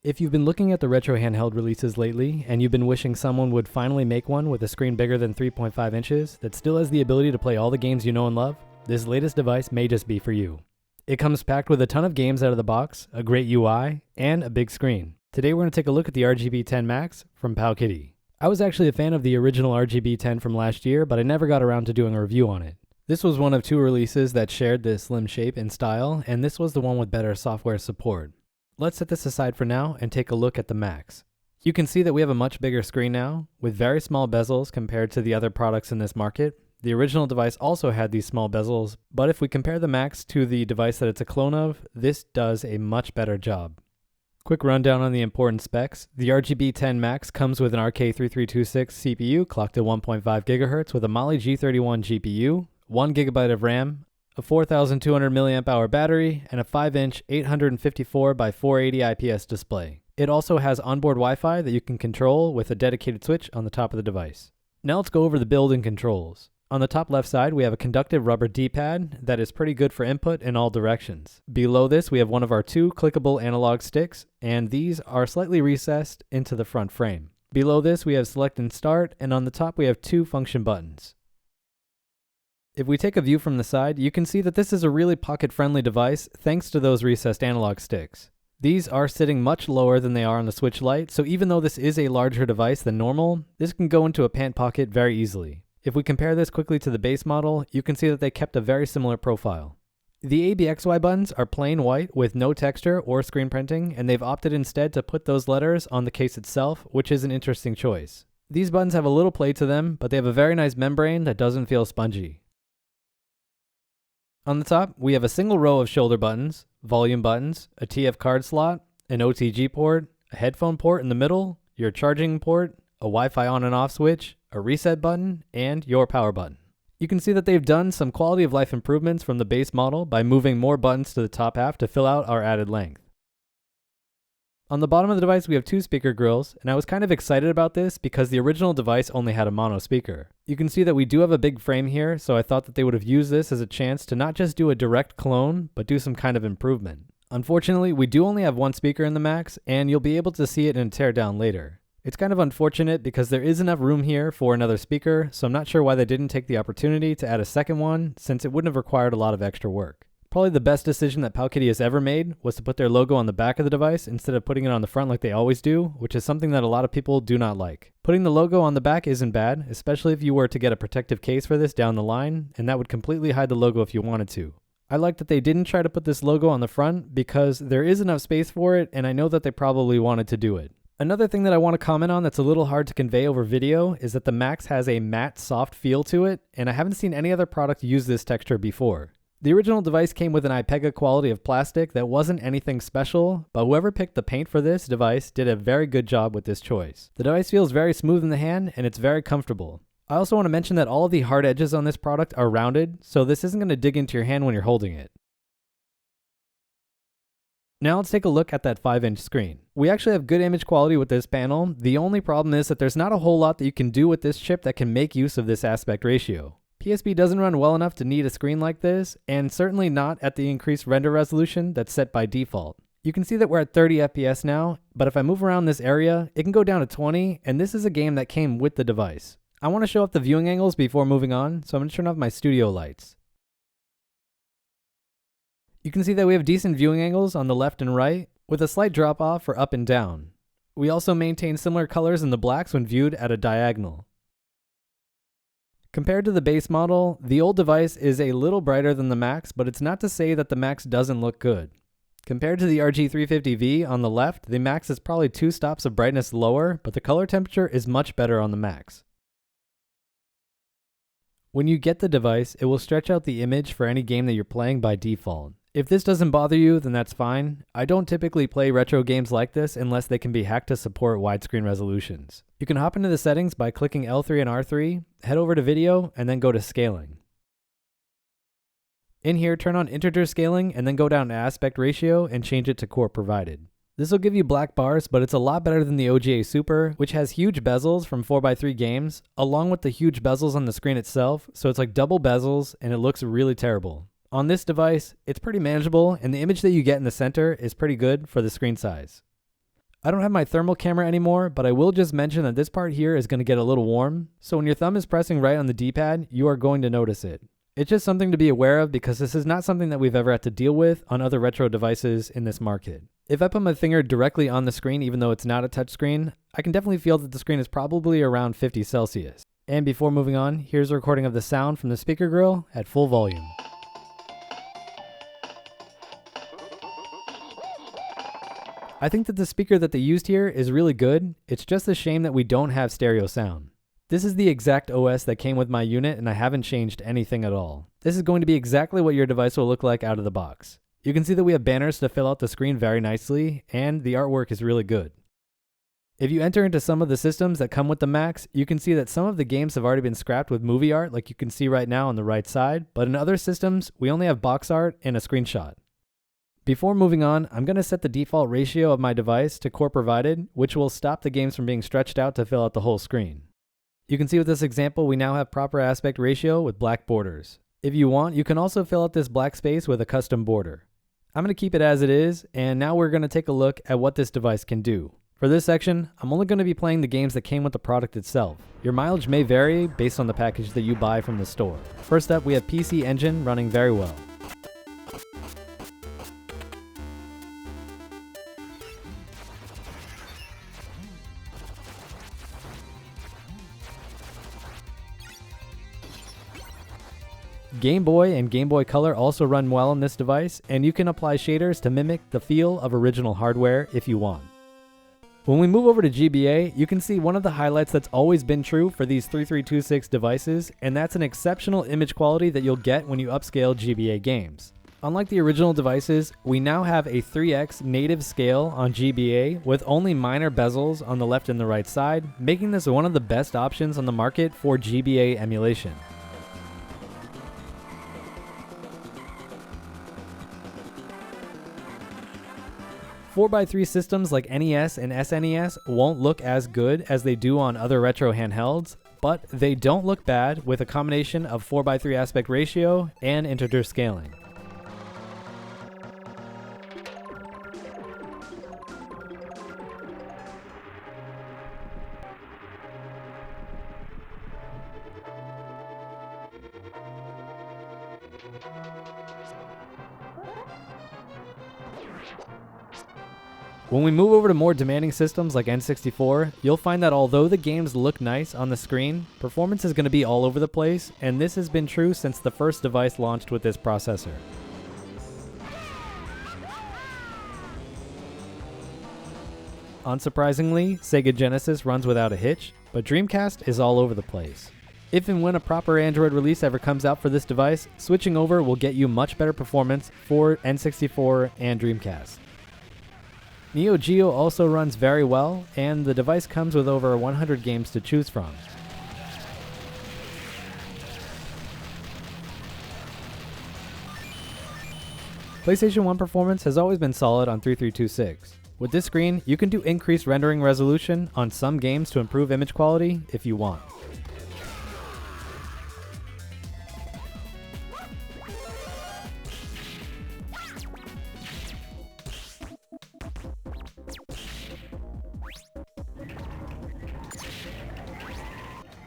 If you've been looking at the retro handheld releases lately, and you've been wishing someone would finally make one with a screen bigger than 3.5 inches that still has the ability to play all the games you know and love, this latest device may just be for you. It comes packed with a ton of games out of the box, a great UI, and a big screen. Today we're going to take a look at the RGB10 Max from PowKiddy. I was actually a fan of the original RGB10 from last year, but I never got around to doing a review on it. This was one of two releases that shared this slim shape and style, and this was the one with better software support. Let's set this aside for now and take a look at the Max. You can see that we have a much bigger screen now, with very small bezels compared to the other products in this market. The original device also had these small bezels, but if we compare the Max to the device that it's a clone of, this does a much better job. Quick rundown on the important specs. The RGB10 Max comes with an RK3326 CPU clocked at 1.5 GHz with a Mali G31 GPU, 1 GB of RAM, a 4,200 mAh battery, and a 5-inch 854 by 480 IPS display. It also has onboard Wi-Fi that you can control with a dedicated switch on the top of the device. Now let's go over the build and controls. On the top left side, we have a conductive rubber D-pad that is pretty good for input in all directions. Below this, we have one of our two clickable analog sticks, and these are slightly recessed into the front frame. Below this, we have select and start, and on the top, we have two function buttons. If we take a view from the side, you can see that this is a really pocket-friendly device thanks to those recessed analog sticks. These are sitting much lower than they are on the Switch Lite, so even though this is a larger device than normal, this can go into a pant pocket very easily. If we compare this quickly to the base model, you can see that they kept a very similar profile. The ABXY buttons are plain white with no texture or screen printing, and they've opted instead to put those letters on the case itself, which is an interesting choice. These buttons have a little play to them, but they have a very nice membrane that doesn't feel spongy. On the top, we have a single row of shoulder buttons, volume buttons, a TF card slot, an OTG port, a headphone port in the middle, your charging port, a Wi-Fi on and off switch, a reset button, and your power button. You can see that they've done some quality of life improvements from the base model by moving more buttons to the top half to fill out our added length. On the bottom of the device, we have two speaker grills, and I was kind of excited about this because the original device only had a mono speaker. You can see that we do have a big frame here, so I thought that they would have used this as a chance to not just do a direct clone, but do some kind of improvement. Unfortunately, we do only have one speaker in the Max, and you'll be able to see it in a teardown later. It's kind of unfortunate because there is enough room here for another speaker, so I'm not sure why they didn't take the opportunity to add a second one, since it wouldn't have required a lot of extra work. Probably the best decision that PowKiddy has ever made was to put their logo on the back of the device instead of putting it on the front like they always do, which is something that a lot of people do not like. Putting the logo on the back isn't bad, especially if you were to get a protective case for this down the line, and that would completely hide the logo if you wanted to. I like that they didn't try to put this logo on the front because there is enough space for it, and I know that they probably wanted to do it. Another thing that I want to comment on that's a little hard to convey over video is that the Max has a matte, soft feel to it, and I haven't seen any other product use this texture before. The original device came with an IPEGA quality of plastic that wasn't anything special, but whoever picked the paint for this device did a very good job with this choice. The device feels very smooth in the hand, and it's very comfortable. I also want to mention that all of the hard edges on this product are rounded, so this isn't going to dig into your hand when you're holding it. Now let's take a look at that 5-inch screen. We actually have good image quality with this panel. The only problem is that there's not a whole lot that you can do with this chip that can make use of this aspect ratio. PSP doesn't run well enough to need a screen like this, and certainly not at the increased render resolution that's set by default. You can see that we're at 30 FPS now, but if I move around this area, it can go down to 20, and this is a game that came with the device. I want to show off the viewing angles before moving on, so I'm going to turn off my studio lights. You can see that we have decent viewing angles on the left and right, with a slight drop off for up and down. We also maintain similar colors in the blacks when viewed at a diagonal. Compared to the base model, the old device is a little brighter than the Max, but it's not to say that the Max doesn't look good. Compared to the RG350V on the left, the Max is probably 2 stops of brightness lower, but the color temperature is much better on the Max. When you get the device, it will stretch out the image for any game that you're playing by default. If this doesn't bother you, then that's fine. I don't typically play retro games like this unless they can be hacked to support widescreen resolutions. You can hop into the settings by clicking L3 and R3, head over to video, and then go to scaling. In here, turn on integer scaling and then go down to aspect ratio and change it to core provided. This will give you black bars, but it's a lot better than the OGA Super, which has huge bezels from 4x3 games, along with the huge bezels on the screen itself, so it's like double bezels and it looks really terrible. On this device, it's pretty manageable, and the image that you get in the center is pretty good for the screen size. I don't have my thermal camera anymore, but I will just mention that this part here is going to get a little warm, so when your thumb is pressing right on the D-pad, you are going to notice it. It's just something to be aware of because this is not something that we've ever had to deal with on other retro devices in this market. If I put my finger directly on the screen, even though it's not a touchscreen, I can definitely feel that the screen is probably around 50 Celsius. And before moving on, here's a recording of the sound from the speaker grill at full volume. I think that the speaker that they used here is really good. It's just a shame that we don't have stereo sound. This is the exact OS that came with my unit and I haven't changed anything at all. This is going to be exactly what your device will look like out of the box. You can see that we have banners to fill out the screen very nicely and the artwork is really good. If you enter into some of the systems that come with the Max, you can see that some of the games have already been scrapped with movie art like you can see right now on the right side, but in other systems, we only have box art and a screenshot. Before moving on, I'm going to set the default ratio of my device to core provided, which will stop the games from being stretched out to fill out the whole screen. You can see with this example, we now have proper aspect ratio with black borders. If you want, you can also fill out this black space with a custom border. I'm going to keep it as it is, and now we're going to take a look at what this device can do. For this section, I'm only going to be playing the games that came with the product itself. Your mileage may vary based on the package that you buy from the store. First up, we have PC Engine running very well. Game Boy and Game Boy Color also run well on this device, and you can apply shaders to mimic the feel of original hardware if you want. When we move over to GBA, you can see one of the highlights that's always been true for these 3326 devices, and that's an exceptional image quality that you'll get when you upscale GBA games. Unlike the original devices, we now have a 3x native scale on GBA with only minor bezels on the left and the right side, making this one of the best options on the market for GBA emulation. Four by 3 systems like NES and SNES won't look as good as they do on other retro handhelds, but they don't look bad with a combination of 4 by 3 aspect ratio and integer scaling. When we move over to more demanding systems like N64, you'll find that although the games look nice on the screen, performance is going to be all over the place, and this has been true since the first device launched with this processor. Unsurprisingly, Sega Genesis runs without a hitch, but Dreamcast is all over the place. If and when a proper Android release ever comes out for this device, switching over will get you much better performance for N64 and Dreamcast. Neo Geo also runs very well, and the device comes with over 100 games to choose from. PlayStation 1 performance has always been solid on 3326. With this screen, you can do increased rendering resolution on some games to improve image quality if you want.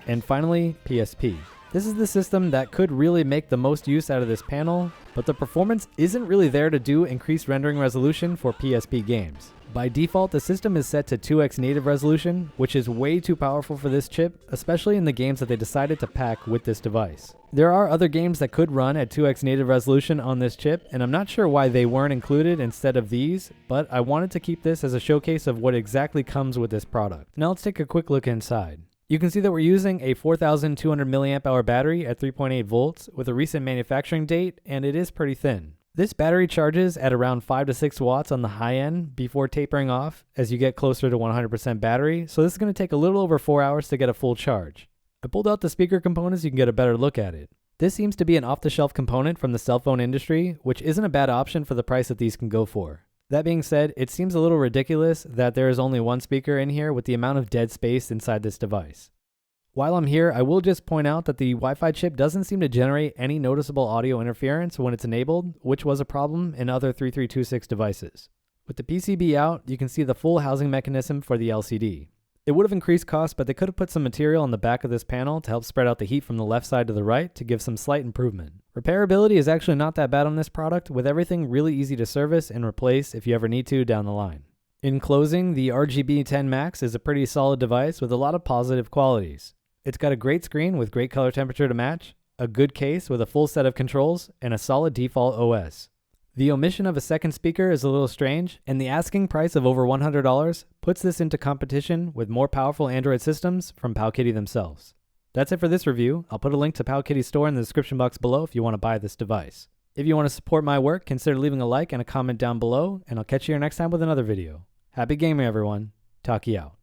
And finally, PSP. This is the system that could really make the most use out of this panel, but the performance isn't really there to do increased rendering resolution for PSP games. By default, the system is set to 2x native resolution, which is way too powerful for this chip, especially in the games that they decided to pack with this device. There are other games that could run at 2x native resolution on this chip, and I'm not sure why they weren't included instead of these, but I wanted to keep this as a showcase of what exactly comes with this product. Now let's take a quick look inside. You can see that we're using a 4,200 mAh battery at 3.8 volts with a recent manufacturing date, and it is pretty thin. This battery charges at around 5 to 6 watts on the high end before tapering off as you get closer to 100% battery, so this is going to take a little over 4 hours to get a full charge. I pulled out the speaker components so you can get a better look at it. This seems to be an off-the-shelf component from the cell phone industry, which isn't a bad option for the price that these can go for. That being said, it seems a little ridiculous that there is only one speaker in here with the amount of dead space inside this device. While I'm here, I will just point out that the Wi-Fi chip doesn't seem to generate any noticeable audio interference when it's enabled, which was a problem in other 3326 devices. With the PCB out, you can see the full housing mechanism for the LCD. It would have increased cost, but they could have put some material on the back of this panel to help spread out the heat from the left side to the right to give some slight improvement. Repairability is actually not that bad on this product, with everything really easy to service and replace if you ever need to down the line. In closing, the RGB10 Max is a pretty solid device with a lot of positive qualities. It's got a great screen with great color temperature to match, a good case with a full set of controls, and a solid default OS. The omission of a second speaker is a little strange, and the asking price of over $100 puts this into competition with more powerful Android systems from PowKiddy themselves. That's it for this review. I'll put a link to PowKiddy's store in the description box below if you want to buy this device. If you want to support my work, consider leaving a like and a comment down below, and I'll catch you here next time with another video. Happy gaming, everyone. Taki out.